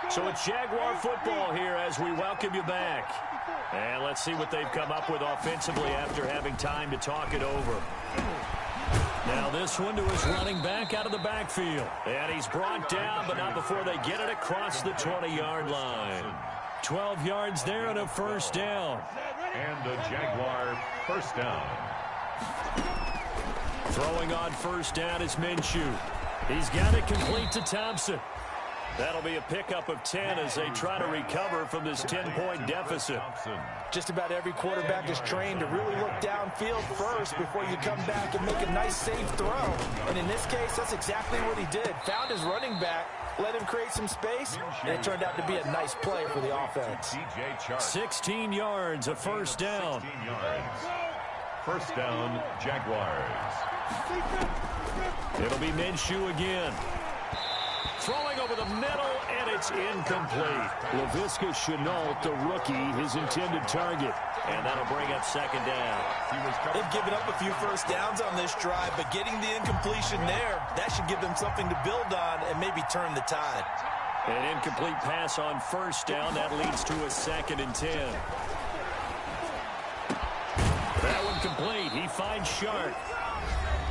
So it's Jaguar football here as we welcome you back. And let's see what they've come up with offensively after having time to talk it over. Now this one to his running back out of the backfield. And he's brought down, but not before they get it across the 20-yard line. 12 yards there and a first down. And a Jaguar first down. Throwing on first down is Minshew. He's got it complete to Thompson. That'll be a pickup of 10 as they try to recover from this 10-point deficit. Just about every quarterback is trained to really look downfield first before you come back and make a nice, safe throw. And in this case, that's exactly what he did. Found his running back, let him create some space, and it turned out to be a nice play for the offense. 16 yards, a first down. 16 yards. First down, Jaguars. It'll be Minshew again. Throwing over the middle, and it's incomplete. Laviska Shenault, the rookie, his intended target. And that'll bring up second down. They've given up a few first downs on this drive, but getting the incompletion there, that should give them something to build on and maybe turn the tide. An incomplete pass on first down. That leads to a 2nd and 10. That one complete. He finds Shark.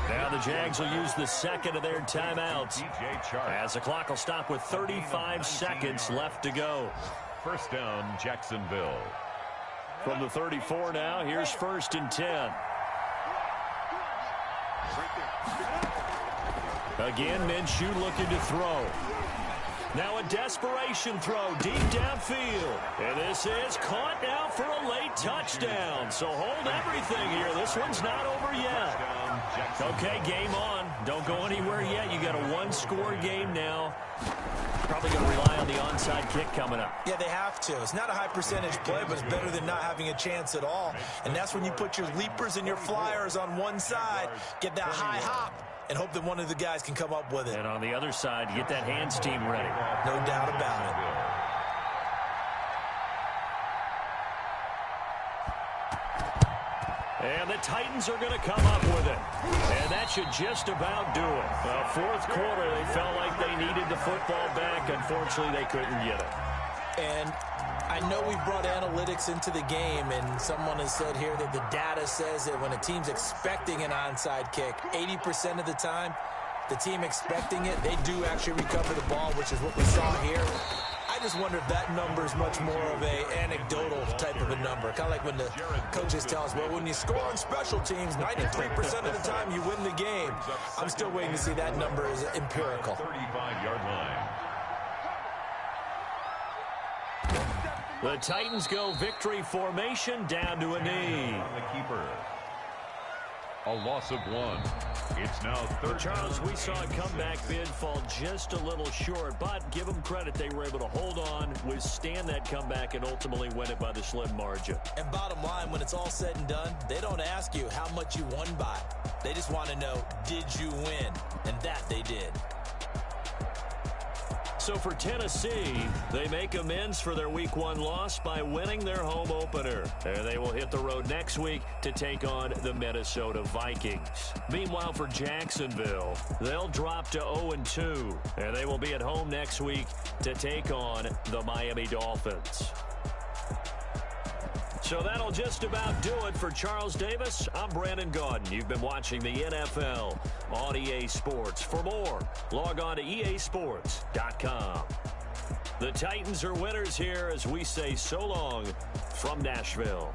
Now the Jags will use the second of their timeouts as the clock will stop with 35 seconds left to go. First down, Jacksonville. From the 34 now, here's 1st and 10. Again, Minshew looking to throw. Now a desperation throw deep downfield. And this is caught now for a late touchdown. So hold everything here. This one's not over yet. Okay, game on. Don't go anywhere yet. You got a one-score game now. Probably going to rely on the onside kick coming up. Yeah, they have to. It's not a high percentage play, but it's better than not having a chance at all. And that's when you put your leapers and your flyers on one side, get that high hop, and hope that one of the guys can come up with it. And on the other side, get that hands team ready. No doubt about it. And the Titans are going to come up with it. And that should just about do it. Fourth quarter, they felt like they needed the football back. Unfortunately, they couldn't get it. And I know we've brought analytics into the game, and someone has said here that the data says that when a team's expecting an onside kick, 80% of the time, the team expecting it, they do actually recover the ball, which is what we saw here. I just wonder if that number is much more of a anecdotal type of a number. Kind of like when the coaches tell us, well, when you score on special teams, 93% of the time you win the game. I'm still waiting to see that number is empirical. 35-yard line. The Titans go victory formation down to a knee. On the keeper. A loss of 1. It's now third. Charles, we saw a comeback bid fall just a little short, but give them credit. They were able to hold on, withstand that comeback, and ultimately win it by the slim margin. And bottom line, when it's all said and done, they don't ask you how much you won by. They just want to know, did you win? And that they did. So for Tennessee, they make amends for their Week 1 loss by winning their home opener. And they will hit the road next week to take on the Minnesota Vikings. Meanwhile, for Jacksonville, they'll drop to 0-2. And they will be at home next week to take on the Miami Dolphins. So that'll just about do it for Charles Davis. I'm Brandon Gaudin. You've been watching the NFL on EA Sports. For more, log on to easports.com. The Titans are winners here as we say so long from Nashville.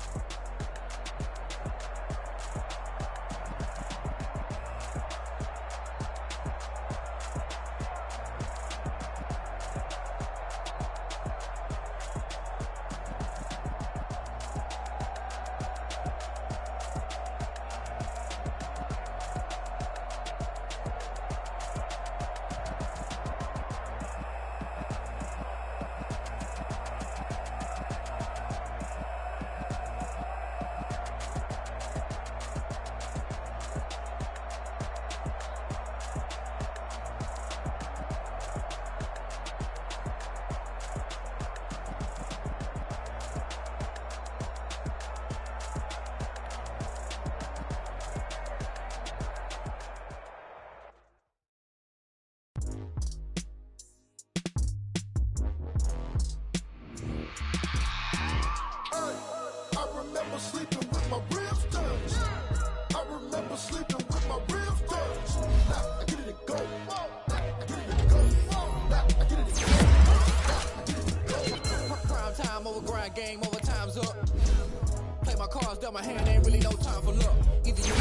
Game over, time's up. Play my cards, dealt my hand, ain't really no time for luck. Either you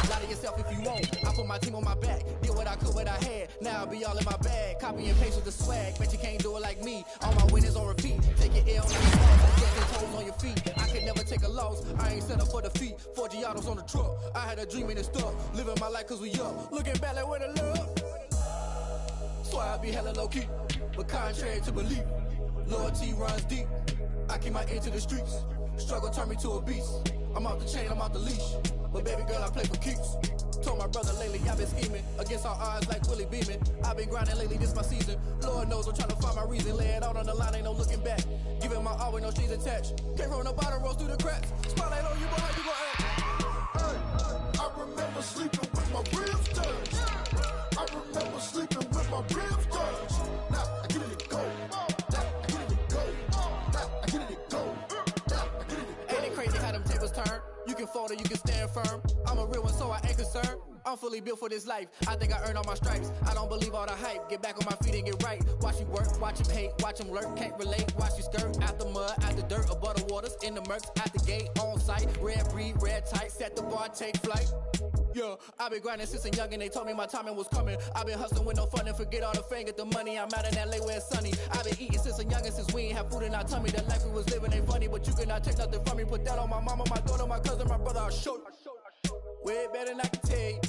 lie to yourself if you won't. I put my team on my back, did what I could, what I had. Now I'll be all in my bag, copy and paste with the swag. Bet you can't do it like me. All my winners on repeat. Take your L on your balls, get your toes on your feet. I can never take a loss. I ain't set up for defeat. 4 Giottos on the truck. I had a dream and it's stuck. Living my life cause we up. Looking back like where the love. Swear I be hella low key, but contrary to belief, loyalty runs deep. I keep my ear to the streets. Struggle turned me to a beast. I'm off the chain, I'm off the leash. But baby girl, I play for keeps. Told my brother lately, I've been scheming. Against all odds like Willie Beeman. I've been grinding lately, this my season. Lord knows I'm trying to find my reason. Lay it out on the line, ain't no looking back. Giving my all with no strings attached. Came from the bottom, rose through the cracks. Spotlight on you, boy, how you gon' act? Hey, I remember sleeping with my ribs touched. I remember sleeping with my ribs touched. Now I get it go. Turn. You can fold or you can stand firm. I'm a real one, so I ain't concerned. I'm fully built for this life. I think I earned all my stripes. I don't believe all the hype. Get back on my feet and get right. Watch you work, watch him hate, watch him lurk. Can't relate, watch you skirt. Out the mud, out the dirt, above the waters, in the murks, at the gate, on site. Red breed, red tight, set the bar, take flight. Yeah, I've been grinding since a young and they told me my timing was coming. I've been hustling with no fun and forget all the fame, get the money. I'm out in LA where it's sunny. I've been eating since a young and since we ain't have food in our tummy. The life we was living ain't funny, but you cannot take nothing from me. Put that on my mama, my daughter, my cousin, my brother, I'll show you. Way better than I can tell you.